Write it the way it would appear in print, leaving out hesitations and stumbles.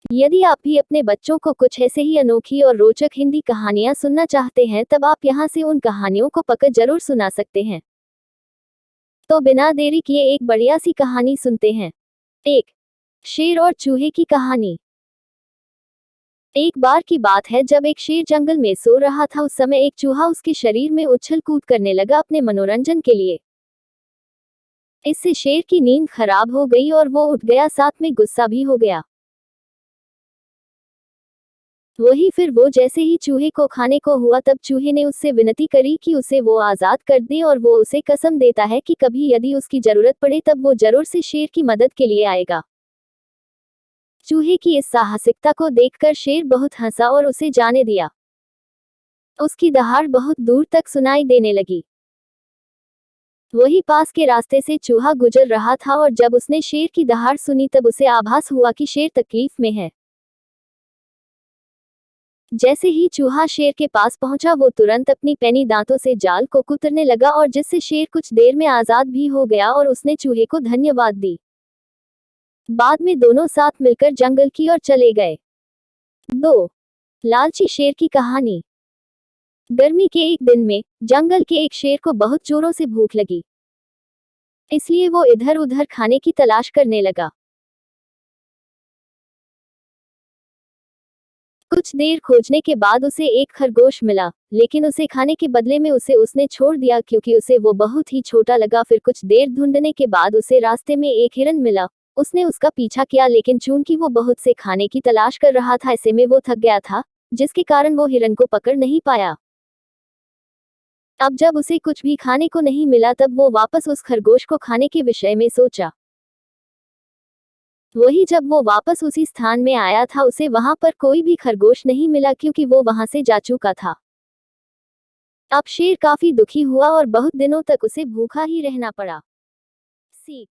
यदि आप भी अपने बच्चों को कुछ ऐसे ही अनोखी और रोचक हिंदी कहानियां सुनना चाहते हैं, तब आप यहां से उन कहानियों को पकड़ जरूर सुना सकते हैं। तो बिना देरी किए एक बढ़िया सी कहानी सुनते हैं। एक शेर और चूहे की कहानी। एक बार की बात है, जब एक शेर जंगल में सो रहा था। उस समय एक चूहा उसके शरीर में उछल कूद करने लगा अपने मनोरंजन के लिए। इससे शेर की नींद खराब हो गई और वो उठ गया, साथ में गुस्सा भी हो गया। वही फिर वो जैसे ही चूहे को खाने को हुआ, तब चूहे ने उससे विनती करी कि उसे वो आजाद कर दे, और वो उसे कसम देता है कि कभी यदि उसकी जरूरत पड़े तब वो जरूर से शेर की मदद के लिए आएगा। चूहे की इस साहसिकता को देखकर शेर बहुत हंसा और उसे जाने दिया। उसकी दहाड़ बहुत दूर तक सुनाई देने लगी। वही पास के रास्ते से चूहा गुजर रहा था, और जब उसने शेर की दहाड़ सुनी तब उसे आभास हुआ कि शेर तकलीफ में है। जैसे ही चूहा शेर के पास पहुंचा, वो तुरंत अपनी पैनी दांतों से जाल को कुतरने लगा, और जिससे शेर कुछ देर में आजाद भी हो गया और उसने चूहे को धन्यवाद दी। बाद में दोनों साथ मिलकर जंगल की ओर चले गए। 2. लालची शेर की कहानी। गर्मी के एक दिन में जंगल के एक शेर को बहुत जोरों से भूख लगी। इसलिए वो इधर उधर खाने की तलाश करने लगा। कुछ देर खोजने के बाद उसे एक खरगोश मिला, लेकिन उसे खाने के बदले में उसने छोड़ दिया, क्योंकि उसे वो बहुत ही छोटा लगा। फिर कुछ देर ढूंढने के बाद उसे रास्ते में एक हिरन मिला। उसने उसका पीछा किया, लेकिन चूंकि वो बहुत से खाने की तलाश कर रहा था, ऐसे में वो थक गया था, जिसके कारण वो हिरन को पकड़ नहीं पाया। अब जब उसे कुछ भी खाने को नहीं मिला, तब वो वापस उस खरगोश को खाने के विषय में सोचा। वही जब वो वापस उसी स्थान में आया था, उसे वहां पर कोई भी खरगोश नहीं मिला, क्योंकि वो वहां से जा चुका था। अब शेर काफी दुखी हुआ और बहुत दिनों तक उसे भूखा ही रहना पड़ा। सीख।